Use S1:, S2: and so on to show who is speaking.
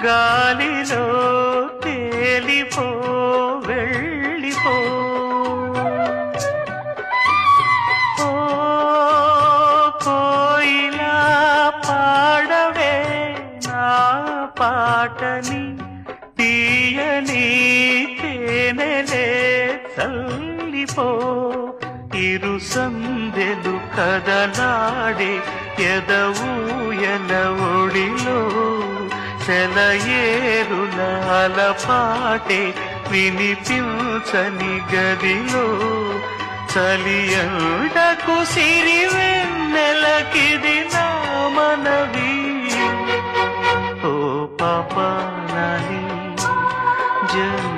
S1: గాలిలో తేలిపో వెళ్ళిపో ఓ కోయిలా పాడవే నా పాటని తీయని తేనెలే చల్లిపో ఇరు సందెలు కదలాడే ఎదవూయల ఒడిలో సెలయేరుల అలపాటే వినిపించని గదిలో చలియండకు సిరివెన్నెలకిది నా మనవి ఓ పాప నాని జయ